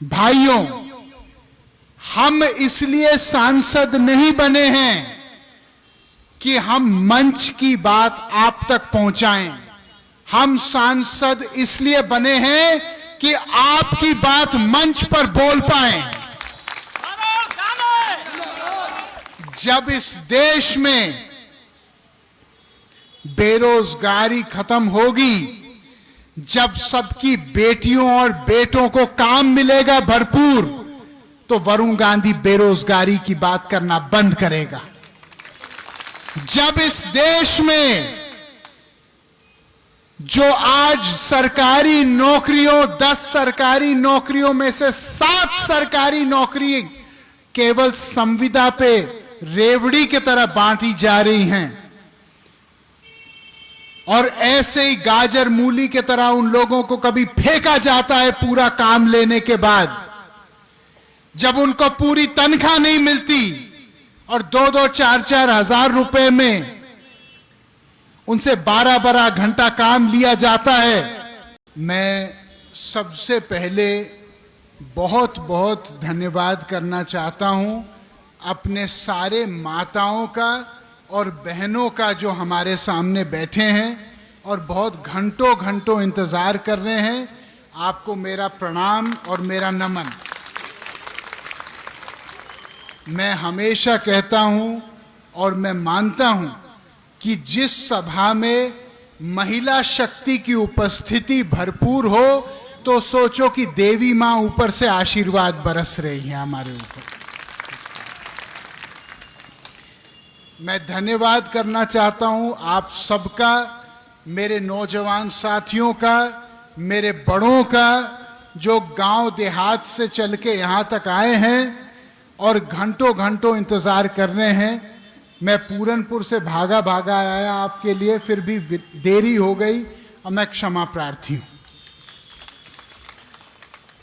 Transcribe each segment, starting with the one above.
भाइयों, हम इसलिए सांसद नहीं बने हैं कि हम मंच की बात आप तक पहुंचाएं। हम सांसद इसलिए बने हैं कि आपकी बात मंच पर बोल पाएं। जब इस देश में बेरोजगारी खत्म होगी, जब सबकी बेटियों और बेटों को काम मिलेगा भरपूर, तो वरुण गांधी बेरोजगारी की बात करना बंद करेगा। जब इस देश में जो आज सरकारी नौकरियों 10 सरकारी नौकरियों में से 7 सरकारी नौकरी केवल संविदा पे रेवड़ी की तरह बांटी जा रही हैं, और ऐसे ही गाजर मूली की तरह उन लोगों को कभी फेंका जाता है पूरा काम लेने के बाद, जब उनको पूरी तनख्वाह नहीं मिलती और 2-2, 4-4 हजार रुपए में उनसे 12-12 घंटा काम लिया जाता है। मैं सबसे पहले बहुत बहुत धन्यवाद करना चाहता हूं अपने सारे माताओं का और बहनों का जो हमारे सामने बैठे हैं और बहुत घंटों घंटों इंतजार कर रहे हैं। आपको मेरा प्रणाम और मेरा नमन। मैं हमेशा कहता हूं और मैं मानता हूं कि जिस सभा में महिला शक्ति की उपस्थिति भरपूर हो, तो सोचो कि देवी मां ऊपर से आशीर्वाद बरस रही है हमारे ऊपर। मैं धन्यवाद करना चाहता हूं आप सबका, मेरे नौजवान साथियों का, मेरे बड़ों का, जो गांव देहात से चल के यहां तक आए हैं और घंटों घंटों इंतजार कर रहे हैं। मैं पूरनपुर से भागा भागा आया आपके लिए, फिर भी देरी हो गई और मैं क्षमा प्रार्थी हूं।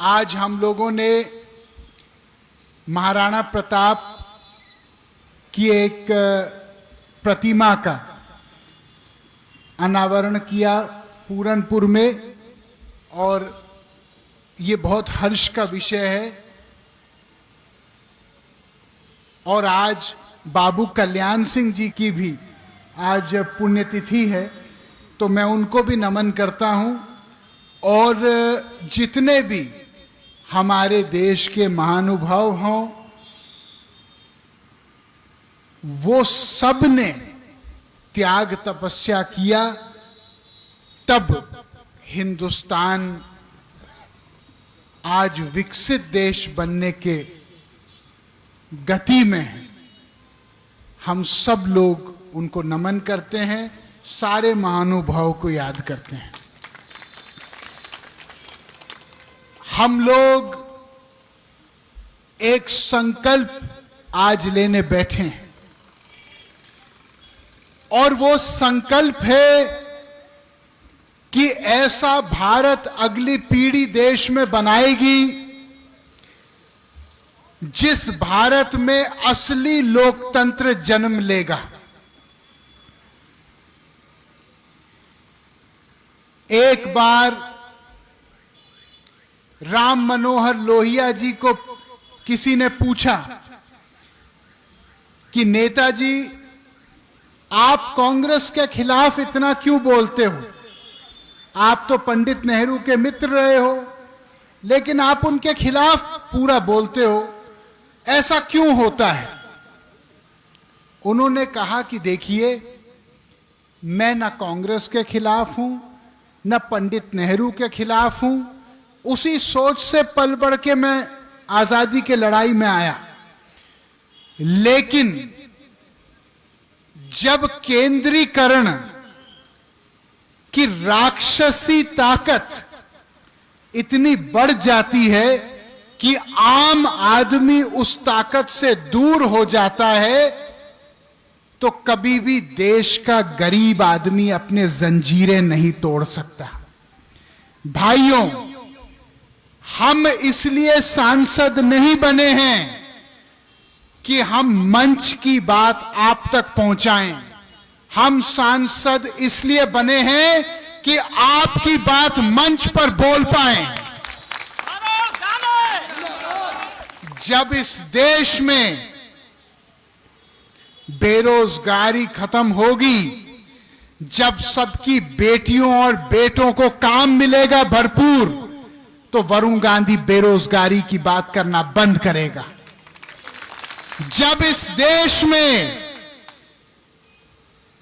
आज हम लोगों ने महाराणा प्रताप की एक प्रतिमा का अनावरण किया पूरनपुर में, और ये बहुत हर्ष का विषय है। और आज बाबू कल्याण सिंह जी की भी आज पुण्यतिथि है, तो मैं उनको भी नमन करता हूं। और जितने भी हमारे देश के महानुभाव हों, वो सब ने त्याग तपस्या किया, तब हिंदुस्तान आज विकसित देश बनने के गति में है। हम सब लोग उनको नमन करते हैं, सारे महानुभावों को याद करते हैं। हम लोग एक संकल्प आज लेने बैठे हैं, और वो संकल्प है कि ऐसा भारत अगली पीढ़ी देश में बनाएगी जिस भारत में असली लोकतंत्र जन्म लेगा। एक बार राम मनोहर लोहिया जी को किसी ने पूछा कि नेताजी, आप कांग्रेस के खिलाफ इतना क्यों बोलते हो? आप तो पंडित नेहरू के मित्र रहे हो, लेकिन आप उनके खिलाफ पूरा बोलते हो, ऐसा क्यों होता है? उन्होंने कहा कि देखिए, मैं ना कांग्रेस के खिलाफ हूं, ना पंडित नेहरू के खिलाफ हूं। उसी सोच से पल बढ़ के मैं आजादी के लड़ाई में आया, लेकिन जब केंद्रीकरण की राक्षसी ताकत इतनी बढ़ जाती है कि आम आदमी उस ताकत से दूर हो जाता है, तो कभी भी देश का गरीब आदमी अपने जंजीरें नहीं तोड़ सकता। भाइयों, हम इसलिए सांसद नहीं बने हैं कि हम मंच की बात आप तक पहुंचाएं। हम सांसद इसलिए बने हैं कि आपकी बात मंच पर बोल पाएं। जब इस देश में बेरोजगारी खत्म होगी, जब सबकी बेटियों और बेटों को काम मिलेगा भरपूर, तो वरुण गांधी बेरोजगारी की बात करना बंद करेगा। जब इस देश में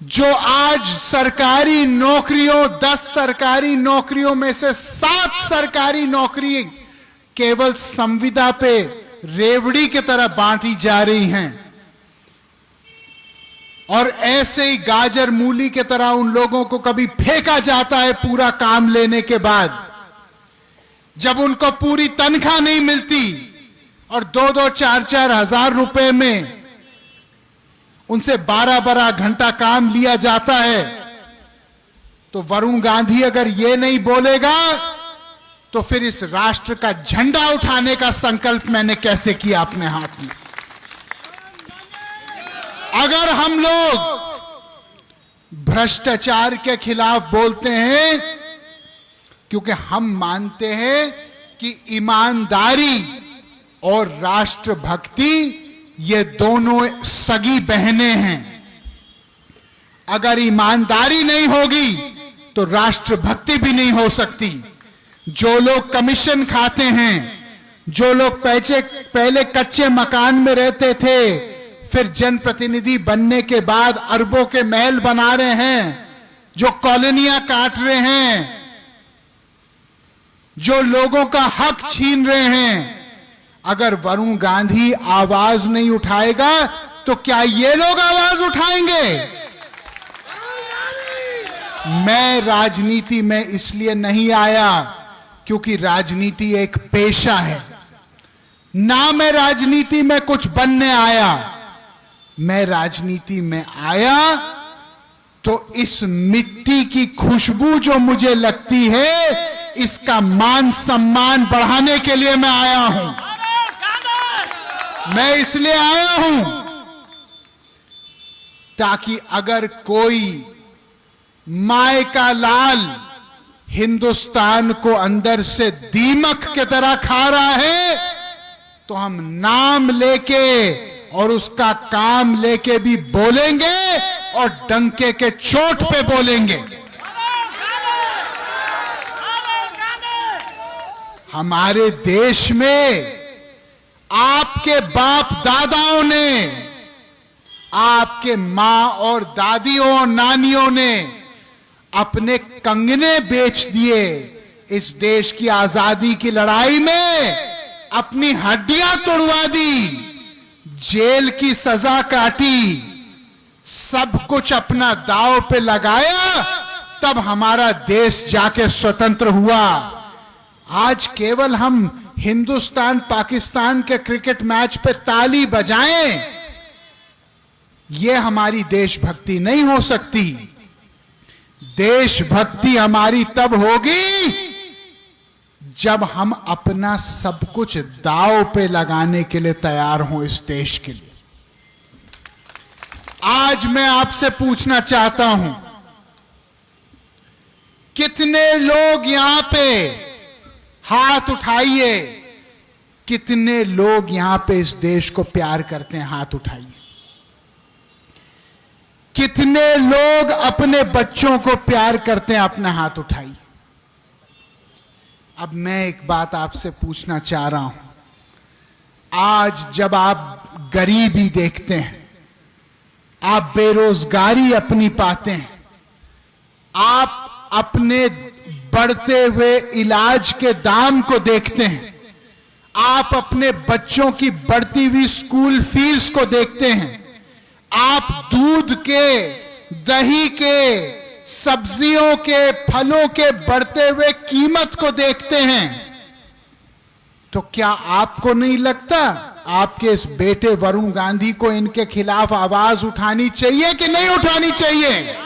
जो आज सरकारी नौकरियों 10 सरकारी नौकरियों में से 7 सरकारी नौकरी केवल संविदा पे रेवड़ी की तरह बांटी जा रही हैं, और ऐसे ही गाजर मूली की तरह उन लोगों को कभी फेंका जाता है पूरा काम लेने के बाद, जब उनको पूरी तनख्वाह नहीं मिलती और 2-2, 4-4 हजार रुपए में उनसे 12-12 घंटा काम लिया जाता है, तो वरुण गांधी अगर ये नहीं बोलेगा तो फिर इस राष्ट्र का झंडा उठाने का संकल्प मैंने कैसे किया अपने हाथ में। अगर हम लोग भ्रष्टाचार के खिलाफ बोलते हैं, क्योंकि हम मानते हैं कि ईमानदारी और राष्ट्रभक्ति ये दोनों सगी बहनें हैं। अगर ईमानदारी नहीं होगी तो राष्ट्रभक्ति भी नहीं हो सकती। जो लोग कमीशन खाते हैं, जो लोग पहले कच्चे मकान में रहते थे, फिर जनप्रतिनिधि बनने के बाद अरबों के महल बना रहे हैं, जो कॉलोनियां काट रहे हैं, जो लोगों का हक छीन रहे हैं, अगर वरुण गांधी आवाज नहीं उठाएगा तो क्या ये लोग आवाज उठाएंगे? मैं राजनीति में इसलिए नहीं आया क्योंकि राजनीति एक पेशा है, ना मैं राजनीति में कुछ बनने आया। मैं राजनीति में आया तो इस मिट्टी की खुशबू जो मुझे लगती है, इसका मान सम्मान बढ़ाने के लिए मैं आया हूं। मैं इसलिए आया हूं ताकि अगर कोई माय का लाल हिंदुस्तान को अंदर से दीमक की तरह खा रहा है, तो हम नाम लेके और उसका काम लेके भी बोलेंगे और डंके के चोट पे बोलेंगे। हमारे देश में आपके बाप दादाओं ने, आपके मां और दादियों और नानियों ने अपने कंगने बेच दिए। इस देश की आजादी की लड़ाई में अपनी हड्डियां तोड़वा दी, जेल की सजा काटी, सब कुछ अपना दांव पे लगाया, तब हमारा देश जाके स्वतंत्र हुआ। आज केवल हम हिंदुस्तान पाकिस्तान के क्रिकेट मैच पे ताली बजाएं, यह हमारी देशभक्ति नहीं हो सकती। देशभक्ति हमारी तब होगी जब हम अपना सब कुछ दांव पे लगाने के लिए तैयार हों इस देश के लिए। आज मैं आपसे पूछना चाहता हूं, कितने लोग यहां पे हाथ उठाइए, कितने लोग यहां पे इस देश को प्यार करते हैं? हाथ उठाइए। कितने लोग अपने बच्चों को प्यार करते हैं? अपना हाथ उठाइए। अब मैं एक बात आपसे पूछना चाह रहा हूं, आज जब आप गरीबी देखते हैं, आप बेरोजगारी अपनी पाते हैं, आप अपने बढ़ते हुए इलाज के दाम को देखते हैं, आप अपने बच्चों की बढ़ती हुई स्कूल फीस को देखते हैं, आप दूध के, दही के, सब्जियों के, फलों के बढ़ते हुए कीमत को देखते हैं, तो क्या आपको नहीं लगता आपके इस बेटे वरुण गांधी को इनके खिलाफ आवाज उठानी चाहिए कि नहीं उठानी चाहिए?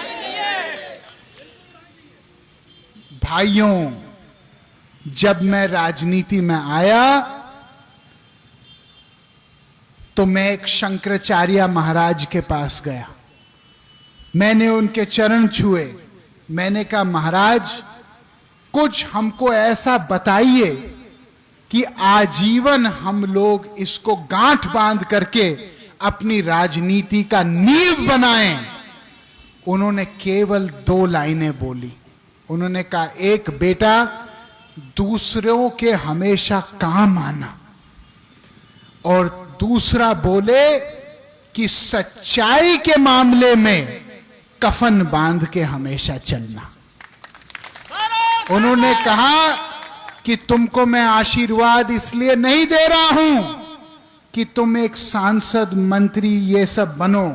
भाइयों, जब मैं राजनीति में आया तो मैं एक शंकराचार्य महाराज के पास गया। मैंने उनके चरण छुए। मैंने कहा, महाराज कुछ हमको ऐसा बताइए कि आजीवन हम लोग इसको गांठ बांध करके अपनी राजनीति का नींव बनाएं। उन्होंने केवल 2 लाइनें बोली। उन्होंने कहा, एक बेटा, दूसरों के हमेशा काम आना, और दूसरा बोले कि सच्चाई के मामले में कफन बांध के हमेशा चलना। उन्होंने कहा कि तुमको मैं आशीर्वाद इसलिए नहीं दे रहा हूं कि तुम एक सांसद, मंत्री ये सब बनो।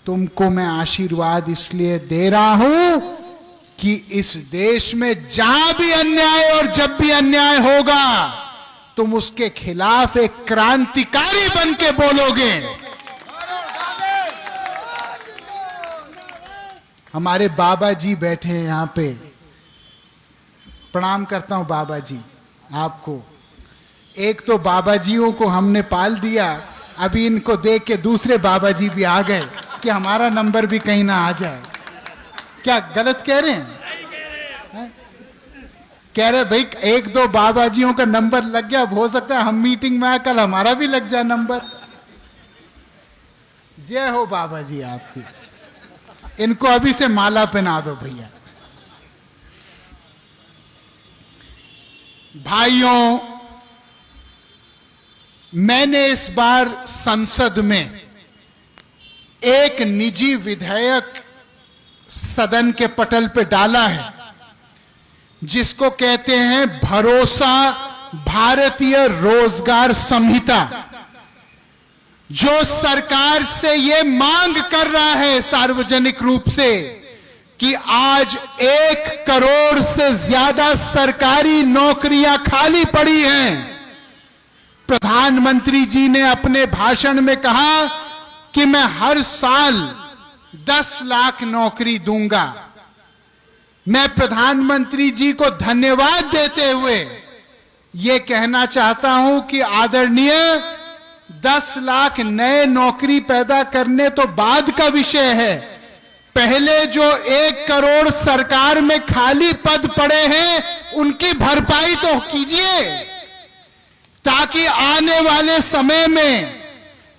तुमको मैं आशीर्वाद इसलिए दे रहा हूं कि इस देश में जहां भी अन्याय और जब भी अन्याय होगा, तुम उसके खिलाफ एक क्रांतिकारी बन के बोलोगे। हमारे बाबा जी बैठे हैं यहां पे, प्रणाम करता हूं बाबा जी आपको। एक तो बाबा जियों को हमने पाल दिया, अभी इनको देख के दूसरे बाबा जी भी आ गए कि हमारा नंबर भी कहीं ना आ जाए। क्या गलत कह रहे हैं? कह रहे भाई 1-2 बाबाजियों का नंबर लग गया, हो सकता है हम मीटिंग में आए कल हमारा भी लग जाए नंबर। जय हो बाबा जी आपकी। इनको अभी से माला पहना दो भैया। भाइयों, मैंने इस बार संसद में एक निजी विधेयक सदन के पटल पे डाला है, जिसको कहते हैं भरोसा भारतीय रोजगार संहिता, जो सरकार से ये मांग कर रहा है सार्वजनिक रूप से कि आज 1 करोड़ से ज्यादा सरकारी नौकरियां खाली पड़ी हैं। प्रधानमंत्री जी ने अपने भाषण में कहा कि मैं हर साल 10 लाख नौकरी दूंगा। मैं प्रधानमंत्री जी को धन्यवाद देते हुए यह कहना चाहता हूं कि आदरणीय, 10 लाख नए नौकरी पैदा करने तो बाद का विषय है। पहले जो 1 करोड़ सरकार में खाली पद पड़े हैं, उनकी भरपाई तो कीजिए, ताकि आने वाले समय में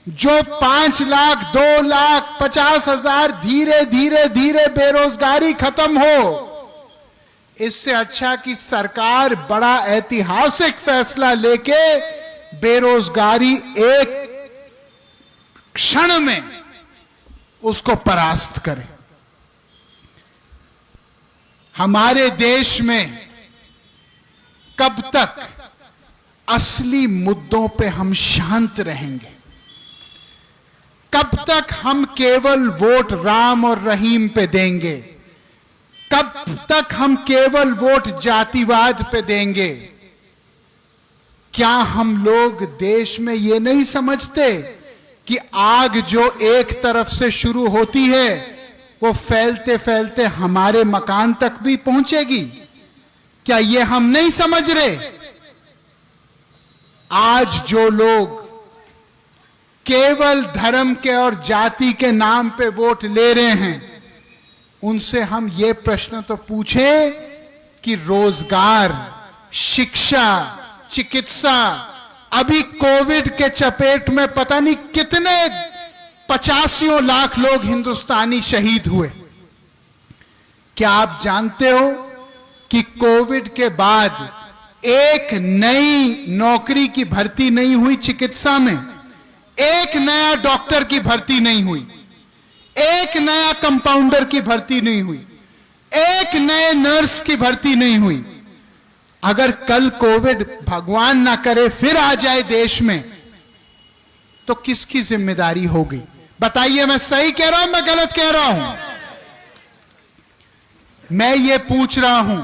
जो 5 लाख, 2 लाख, 50,000 धीरे धीरे धीरे बेरोजगारी खत्म हो। इससे अच्छा कि सरकार बड़ा ऐतिहासिक फैसला लेके बेरोजगारी एक क्षण में उसको परास्त करे। हमारे देश में कब तक असली मुद्दों पे हम शांत रहेंगे? कब तक हम केवल वोट राम और रहीम पे देंगे? कब तक हम केवल वोट जातिवाद पे देंगे? क्या हम लोग देश में ये नहीं समझते कि आग जो एक तरफ से शुरू होती है, वो फैलते फैलते हमारे मकान तक भी पहुंचेगी? क्या ये हम नहीं समझ रहे? आज जो लोग केवल धर्म के और जाति के नाम पे वोट ले रहे हैं, उनसे हम ये प्रश्न तो पूछें कि रोजगार, शिक्षा, चिकित्सा, अभी कोविड के चपेट में पता नहीं कितने 85 लाख लोग हिंदुस्तानी शहीद हुए। क्या आप जानते हो कि कोविड के बाद एक नई नौकरी की भर्ती नहीं हुई चिकित्सा में? एक नया डॉक्टर की भर्ती नहीं हुई, एक नया कंपाउंडर की भर्ती नहीं हुई, एक नए नर्स की भर्ती नहीं हुई। अगर कल कोविड भगवान ना करे फिर आ जाए देश में, तो किसकी जिम्मेदारी होगी? बताइए, मैं सही कह रहा हूं, मैं गलत कह रहा हूं? मैं ये पूछ रहा हूं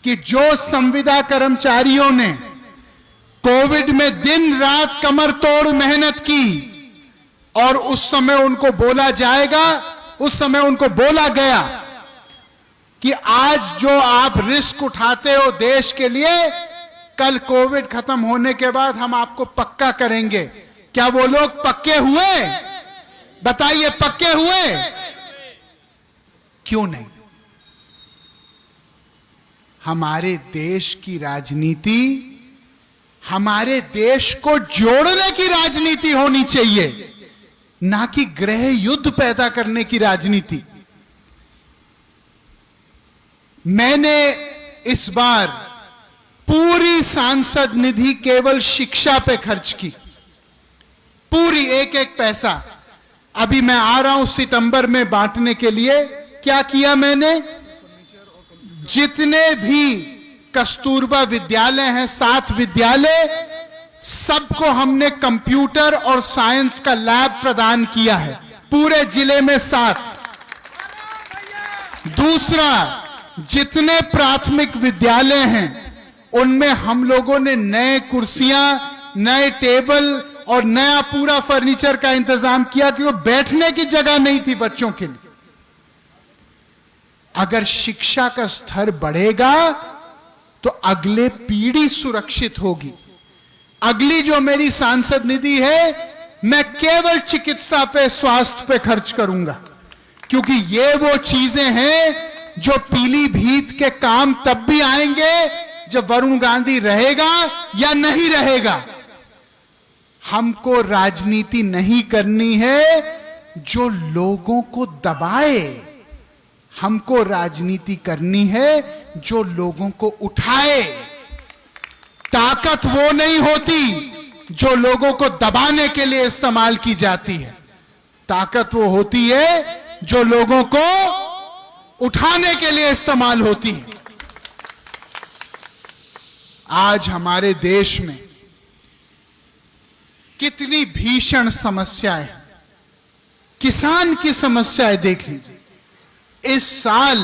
कि जो संविदा कर्मचारियों ने कोविड में दिन रात कमर तोड़ मेहनत की, और उस समय उनको बोला जाएगा, उस समय उनको बोला गया कि आज जो आप रिस्क उठाते हो देश के लिए, कल कोविड खत्म होने के बाद हम आपको पक्का करेंगे। क्या वो लोग पक्के हुए? बताइए, पक्के हुए? क्यों नहीं? हमारे देश की राजनीति हमारे देश को जोड़ने की राजनीति होनी चाहिए, ना कि गृह युद्ध पैदा करने की राजनीति। मैंने इस बार पूरी सांसद निधि केवल शिक्षा पे खर्च की, पूरी एक एक पैसा। अभी मैं आ रहा हूं सितंबर में बांटने के लिए। क्या किया मैंने? जितने भी कस्तूरबा विद्यालय हैं, 7 विद्यालय, सबको हमने कंप्यूटर और साइंस का लैब प्रदान किया है, पूरे जिले में 7। दूसरा, जितने प्राथमिक विद्यालय हैं उनमें हम लोगों ने नए कुर्सियां, नए टेबल और नया पूरा फर्नीचर का इंतजाम किया, क्योंकि बैठने की जगह नहीं थी बच्चों के लिए। अगर शिक्षा का स्तर बढ़ेगा तो अगले पीढ़ी सुरक्षित होगी। अगली जो मेरी सांसद निधि है, मैं केवल चिकित्सा पे, स्वास्थ्य पे खर्च करूंगा, क्योंकि ये वो चीजें हैं जो पीलीभीत के काम तब भी आएंगे जब वरुण गांधी रहेगा या नहीं रहेगा। हमको राजनीति नहीं करनी है जो लोगों को दबाए, हमको राजनीति करनी है जो लोगों को उठाए। ताकत वो नहीं होती जो लोगों को दबाने के लिए इस्तेमाल की जाती है, ताकत वो होती है जो लोगों को उठाने के लिए इस्तेमाल होती है। आज हमारे देश में कितनी भीषण समस्याएं, किसान की समस्याएं देख लीजिए। इस साल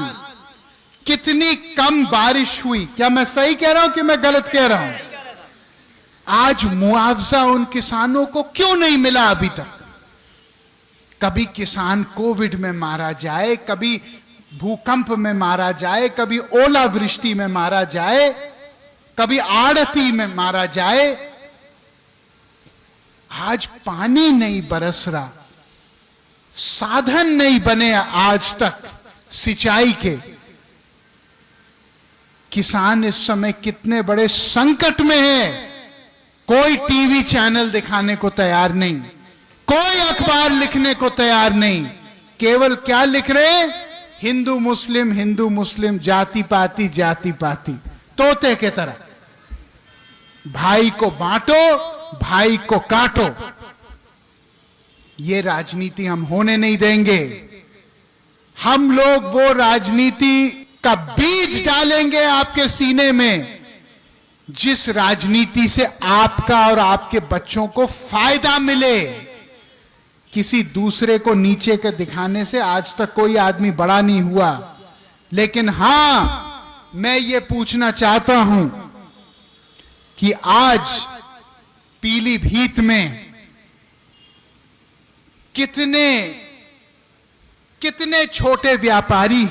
कितनी कम बारिश हुई। क्या मैं सही कह रहा हूं कि मैं गलत कह रहा हूं? आज मुआवजा उन किसानों को क्यों नहीं मिला अभी तक? कभी किसान कोविड में मारा जाए, कभी भूकंप में मारा जाए, कभी ओलावृष्टि में मारा जाए, कभी आड़ती में मारा जाए। आज पानी नहीं बरस रहा, साधन नहीं बने आज तक सिंचाई के। किसान इस समय कितने बड़े संकट में है। कोई टीवी चैनल दिखाने को तैयार नहीं, कोई अखबार लिखने को तैयार नहीं। केवल क्या लिख रहे हैं? हिंदू मुस्लिम, जाति पाति, तोते के तरह। भाई को बांटो, भाई को काटो। ये राजनीति हम होने नहीं देंगे। हम लोग वो राजनीति का बीज डालेंगे आपके सीने में, जिस राजनीति से आपका और आपके बच्चों को फायदा मिले। किसी दूसरे को नीचे के दिखाने से आज तक कोई आदमी बड़ा नहीं हुआ। लेकिन हां, मैं ये पूछना चाहता हूं कि आज पीलीभीत में कितने छोटे व्यापारी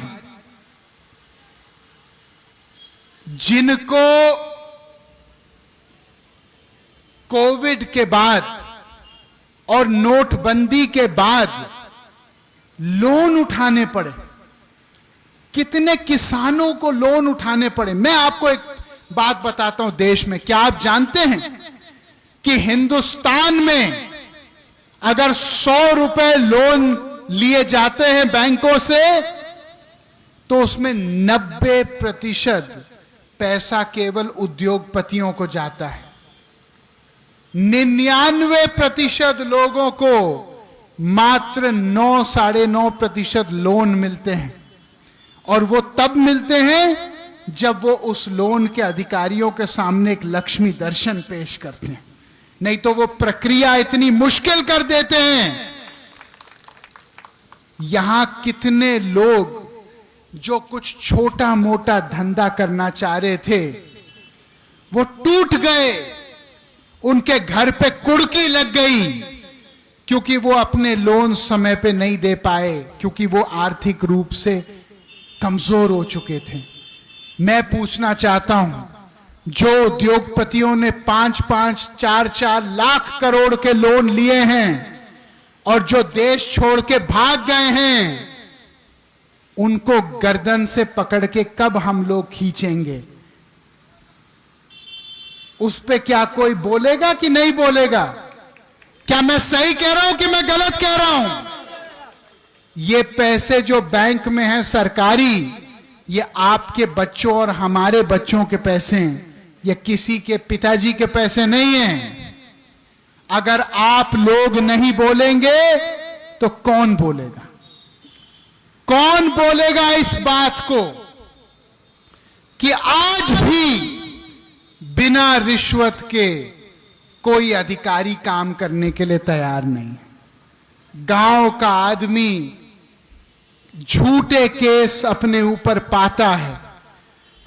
जिनको कोविड के बाद और नोटबंदी के बाद लोन उठाने पड़े। कितने किसानों को लोन उठाने पड़े। मैं आपको एक बात बताता हूं देश में। क्या आप जानते हैं कि हिंदुस्तान में अगर 100 रुपए लोन लिए जाते हैं बैंकों से, तो उसमें 90% पैसा केवल उद्योगपतियों को जाता है। 99% लोगों को मात्र 9, 9.5% लोन मिलते हैं। और वो तब मिलते हैं जब वो उस लोन के अधिकारियों के सामने एक लक्ष्मी दर्शन पेश करते हैं, नहीं तो वो प्रक्रिया इतनी मुश्किल कर देते हैं। यहां कितने लोग जो कुछ छोटा मोटा धंधा करना चाह रहे थे, वो टूट गए, उनके घर पे कुड़की लग गई, क्योंकि वो अपने लोन समय पे नहीं दे पाए, क्योंकि वो आर्थिक रूप से कमजोर हो चुके थे। मैं पूछना चाहता हूं, जो उद्योगपतियों ने 5-5, 4-4 लाख करोड़ के लोन लिए हैं और जो देश छोड़ के भाग गए हैं, उनको गर्दन से पकड़ के कब हम लोग खींचेंगे? उस पे क्या कोई बोलेगा कि नहीं बोलेगा? क्या मैं सही कह रहा हूं कि मैं गलत कह रहा हूं? ये पैसे जो बैंक में हैं सरकारी, ये आपके बच्चों और हमारे बच्चों के पैसे हैं, ये किसी के पिताजी के पैसे नहीं हैं। अगर आप लोग नहीं बोलेंगे तो कौन बोलेगा? कौन बोलेगा इस बात को कि आज भी बिना रिश्वत के कोई अधिकारी काम करने के लिए तैयार नहीं? गांव का आदमी झूठे केस अपने ऊपर पाता है,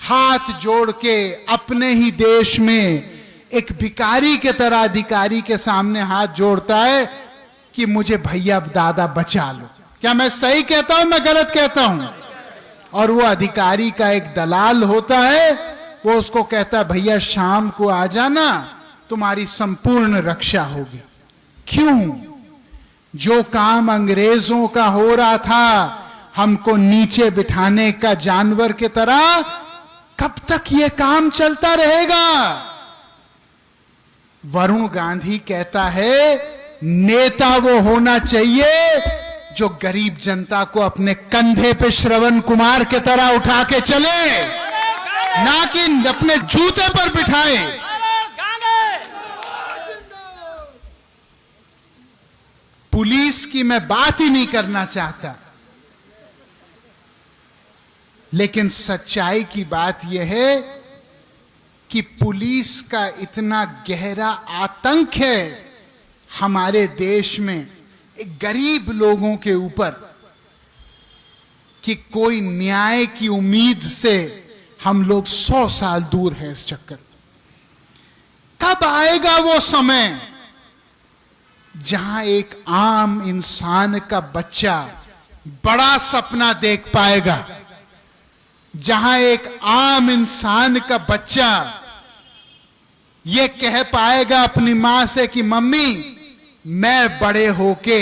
हाथ जोड़ के अपने ही देश में एक भिखारी के तरह अधिकारी के सामने हाथ जोड़ता है कि मुझे भैया दादा बचा लो। क्या मैं सही कहता हूं, मैं गलत कहता हूं? और वो अधिकारी का एक दलाल होता है, वो उसको कहता है भैया शाम को आ जाना, तुम्हारी संपूर्ण रक्षा होगी। क्यों? जो काम अंग्रेजों का हो रहा था, हमको नीचे बिठाने का जानवर के तरह, कब तक ये काम चलता रहेगा? वरुण गांधी कहता है नेता वो होना चाहिए जो गरीब जनता को अपने कंधे पे श्रवण कुमार के तरह उठा के चले, ना कि अपने जूते पर बिठाए। पुलिस की मैं बात ही नहीं करना चाहता, लेकिन सच्चाई की बात यह है कि पुलिस का इतना गहरा आतंक है हमारे देश में एक गरीब लोगों के ऊपर कि कोई न्याय की उम्मीद से हम लोग 100 साल दूर हैं इस चक्कर। कब आएगा वो समय जहां एक आम इंसान का बच्चा बड़ा सपना देख पाएगा, जहां एक आम इंसान का बच्चा ये कह पाएगा अपनी मां से कि मम्मी मैं बड़े होके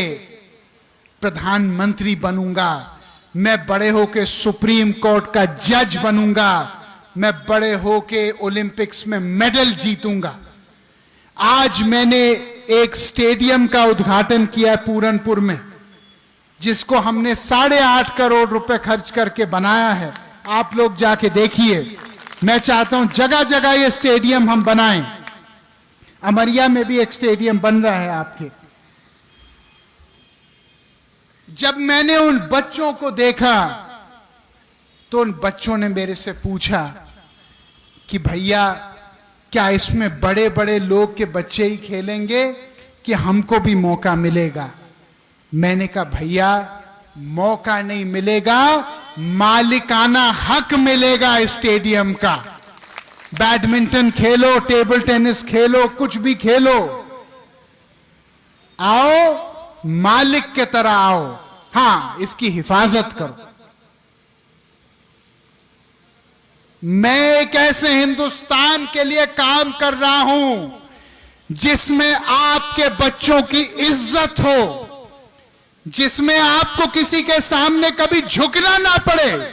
प्रधानमंत्री बनूंगा, मैं बड़े होके सुप्रीम कोर्ट का जज बनूंगा, मैं बड़े होके ओलंपिक्स में मेडल जीतूंगा। आज मैंने एक स्टेडियम का उद्घाटन किया पूरनपुर में, जिसको हमने 8.5 करोड़ रुपए खर्च करके बनाया है। आप लोग जाके देखिए। मैं चाहता हूं जगह जगह ये स्टेडियम हम बनाएं। अमरिया में भी एक स्टेडियम बन रहा है आपके। जब मैंने उन बच्चों को देखा तो उन बच्चों ने मेरे से पूछा कि भैया क्या इसमें बड़े बड़े लोग के बच्चे ही खेलेंगे कि हमको भी मौका मिलेगा? मैंने कहा भैया मौका नहीं मिलेगा, मालिकाना हक मिलेगा स्टेडियम का। बैडमिंटन खेलो, टेबल टेनिस खेलो, कुछ भी खेलो, आओ मालिक के तरह आओ, हां इसकी हिफाजत करो। मैं एक ऐसे हिंदुस्तान के लिए काम कर रहा हूं जिसमें आपके बच्चों की इज्जत हो, जिसमें आपको किसी के सामने कभी झुकना ना पड़े,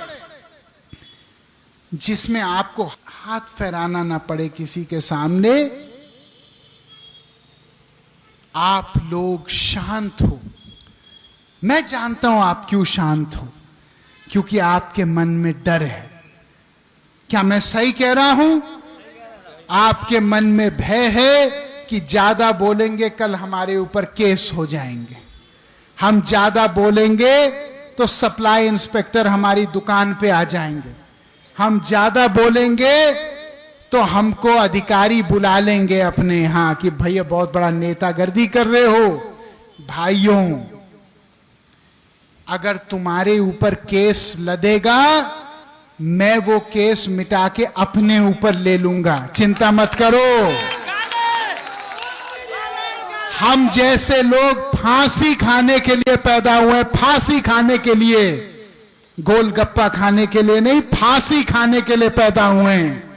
जिसमें आपको हाथ फहराना ना पड़े किसी के सामने। आप लोग शांत हो। मैं जानता हूं आप क्यों शांत हो, क्योंकि आपके मन में डर है। क्या मैं सही कह रहा हूं? आपके मन में भय है कि ज्यादा बोलेंगे कल हमारे ऊपर केस हो जाएंगे, हम ज्यादा बोलेंगे तो सप्लाई इंस्पेक्टर हमारी दुकान पे आ जाएंगे, हम ज्यादा बोलेंगे तो हमको अधिकारी बुला लेंगे अपने यहां कि भैया बहुत बड़ा नेतागर्दी कर रहे हो। भाइयों, अगर तुम्हारे ऊपर केस लदेगा, मैं वो केस मिटा के अपने ऊपर ले लूंगा, चिंता मत करो। हम जैसे लोग फांसी खाने के लिए पैदा हुए, फांसी खाने के लिए, गोलगप्पा खाने के लिए नहीं, फांसी खाने के लिए पैदा हुए हैं।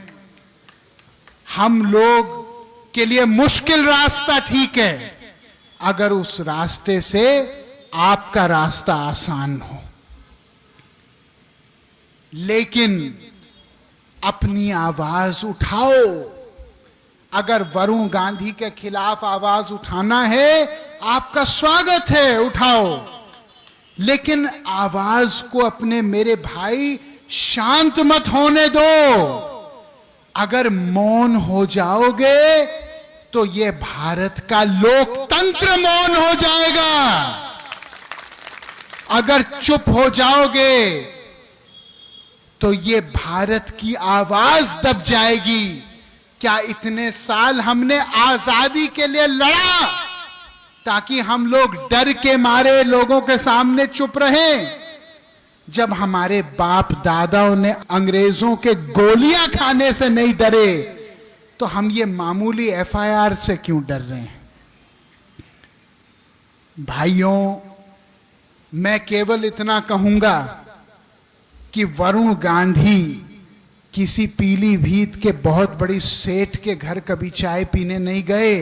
हम लोग के लिए मुश्किल रास्ता ठीक है, अगर उस रास्ते से आपका रास्ता आसान हो। लेकिन अपनी आवाज उठाओ, अगर वरुण गांधी के खिलाफ आवाज उठाना है, आपका स्वागत है, उठाओ, लेकिन आवाज को अपने मेरे भाई शांत मत होने दो। अगर मौन हो जाओगे तो ये भारत का लोकतंत्र मौन हो जाएगा। अगर चुप हो जाओगे तो ये भारत की आवाज दब जाएगी। क्या इतने साल हमने आजादी के लिए लड़ा ताकि हम लोग डर के मारे लोगों के सामने चुप रहें? जब हमारे बाप दादाओं ने अंग्रेजों के गोलियां खाने से नहीं डरे तो हम ये मामूली एफआईआर से क्यों डर रहे हैं? भाइयों, मैं केवल इतना कहूंगा कि वरुण गांधी किसी पीलीभीत के बहुत बड़ी सेठ के घर कभी चाय पीने नहीं गए।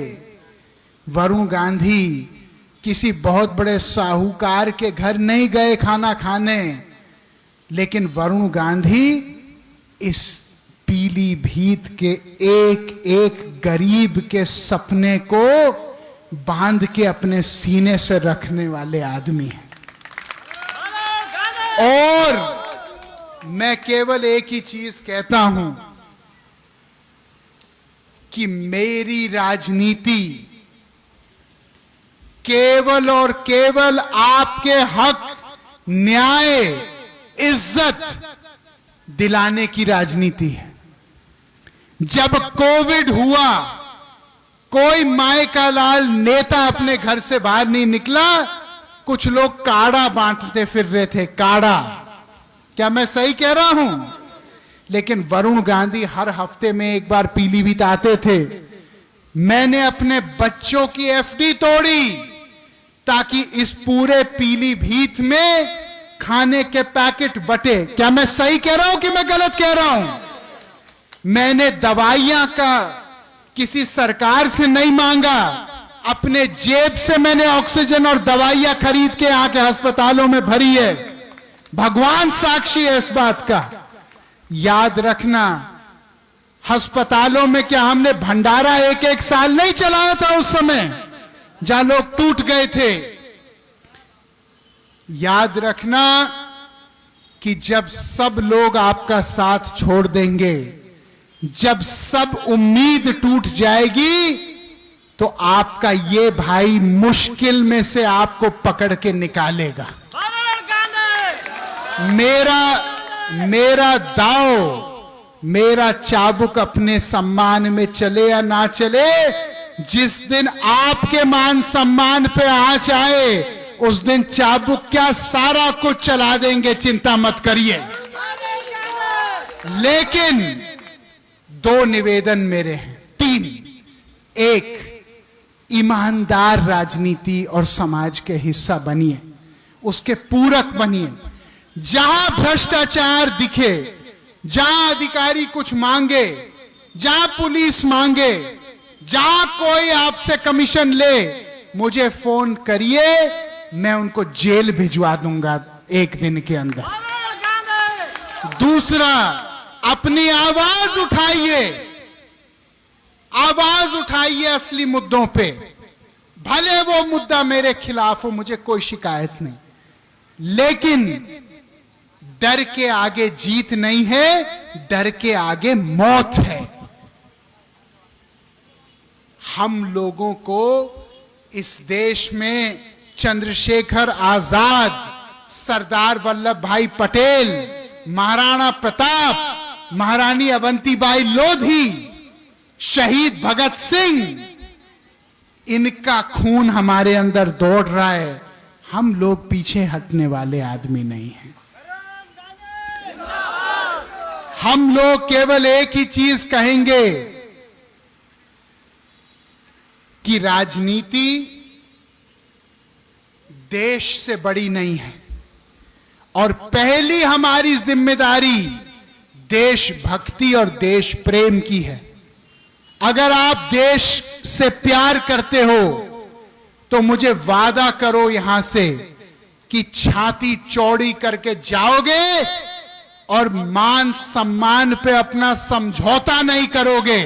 वरुण गांधी किसी बहुत बड़े साहूकार के घर नहीं गए खाना खाने, लेकिन वरुण गांधी इस पीलीभीत के एक एक गरीब के सपने को बांध के अपने सीने से रखने वाले आदमी हैं। और मैं केवल एक ही चीज कहता हूं कि मेरी राजनीति केवल और केवल आपके हक, न्याय, इज्जत दिलाने की राजनीति है। जब कोविड हुआ, कोई माय का लाल नेता अपने घर से बाहर नहीं निकला। कुछ लोग काढ़ा बांटते फिर रहे थे, काढ़ा। क्या मैं सही कह रहा हूं? लेकिन वरुण गांधी हर हफ्ते में एक बार पीलीभीत आते थे। मैंने अपने बच्चों की एफडी तोड़ी ताकि इस पूरे पीलीभीत में खाने के पैकेट बटे। क्या मैं सही कह रहा हूं कि मैं गलत कह रहा हूं? मैंने दवाइयां का किसी सरकार से नहीं मांगा, अपने जेब से मैंने ऑक्सीजन और दवाइयां खरीद के यहां के अस्पतालों में भरी है। भगवान साक्षी है इस बात का। याद रखना, अस्पतालों में क्या हमने भंडारा एक एक साल नहीं चलाया था उस समय जहां लोग टूट गए थे? याद रखना कि जब सब लोग आपका साथ छोड़ देंगे, जब सब उम्मीद टूट जाएगी, तो आपका ये भाई मुश्किल में से आपको पकड़ के निकालेगा। मेरा दाव, मेरा चाबुक अपने सम्मान में चले या ना चले, जिस दिन आपके मान सम्मान पे आंच आए उस दिन चाबुक क्या सारा कुछ चला देंगे, चिंता मत करिए। लेकिन दो निवेदन मेरे हैं, तीन। एक, ईमानदार राजनीति और समाज के हिस्सा बनिए, उसके पूरक बनिए। जहां भ्रष्टाचार दिखे, जहां अधिकारी कुछ मांगे, जहां पुलिस मांगे, जहां कोई आपसे कमीशन ले, मुझे फोन करिए, मैं उनको जेल भिजवा दूंगा 1 दिन के अंदर। दूसरा, अपनी आवाज उठाइए, आवाज उठाइए असली मुद्दों पे। भले वो मुद्दा मेरे खिलाफ हो, मुझे कोई शिकायत नहीं, लेकिन डर के आगे जीत नहीं है, डर के आगे मौत है। हम लोगों को इस देश में चंद्रशेखर आजाद, सरदार वल्लभ भाई पटेल, महाराणा प्रताप, महारानी अवंतीबाई लोधी, शहीद भगत सिंह, इनका खून हमारे अंदर दौड़ रहा है। हम लोग पीछे हटने वाले आदमी नहीं हैं। हम लोग केवल एक ही चीज कहेंगे कि राजनीति देश से बड़ी नहीं है, और पहली हमारी जिम्मेदारी देशभक्ति और देश प्रेम की है। अगर आप देश से प्यार करते हो तो मुझे वादा करो यहां से कि छाती चौड़ी करके जाओगे और मान सम्मान पे अपना समझौता नहीं करोगे,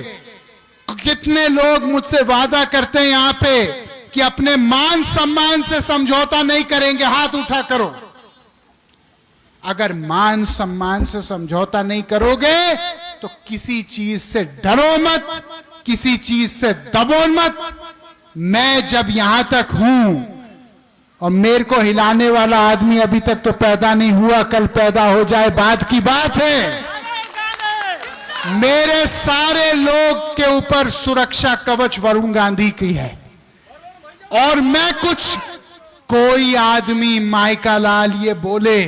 कितने लोग मुझसे वादा करते हैं यहां पे कि अपने मान सम्मान से समझौता नहीं करेंगे? हाथ उठा करो। अगर मान सम्मान से समझौता नहीं करोगे तो किसी चीज से डरो मत, किसी चीज से दबो मत। मैं जब यहां तक हूं और मेरे को हिलाने वाला आदमी अभी तक तो पैदा नहीं हुआ, कल पैदा हो जाए बाद की बात है। मेरे सारे लोग के ऊपर सुरक्षा कवच वरुण गांधी की है। और मैं कोई आदमी माइका लाल ये बोले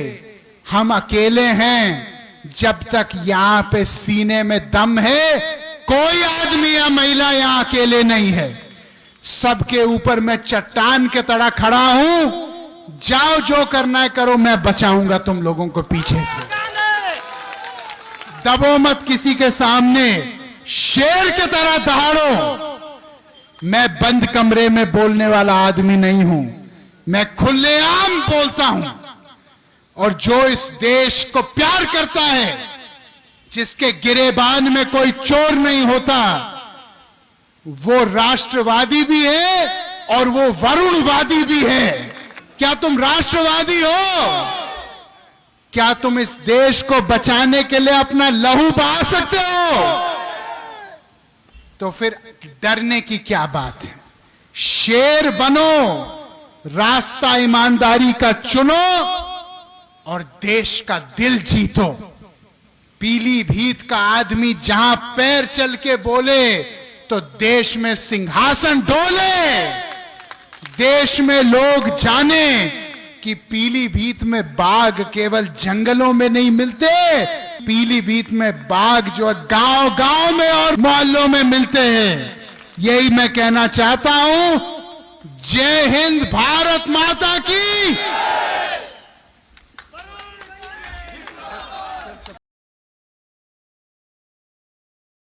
हम अकेले हैं, जब तक यहां पे सीने में दम है कोई आदमी या महिला यहां अकेले नहीं है। सबके ऊपर मैं चट्टान के तरह खड़ा हूं। जाओ जो करना है करो, मैं बचाऊंगा तुम लोगों को पीछे से। दबो मत किसी के सामने, शेर के तरह दहाड़ो। मैं बंद कमरे में बोलने वाला आदमी नहीं हूं, मैं खुलेआम बोलता हूं। और जो इस देश को प्यार करता है, जिसके गिरेबान में कोई चोर नहीं होता, वो राष्ट्रवादी भी है और वो वरुणवादी भी है। क्या तुम राष्ट्रवादी हो? क्या तुम इस देश को बचाने के लिए अपना लहू बहा सकते हो? तो फिर डरने की क्या बात है? शेर बनो, रास्ता ईमानदारी का चुनो और देश का दिल जीतो। पीलीभीत का आदमी जहां पैर चल के बोले तो देश में सिंहासन डोले। देश में लोग जाने कि पीलीभीत में बाघ केवल जंगलों में नहीं मिलते, पीलीभीत में बाघ जो गांव गांव में और मोहल्लों में मिलते हैं। यही मैं कहना चाहता हूं। जय हिंद, भारत माता की।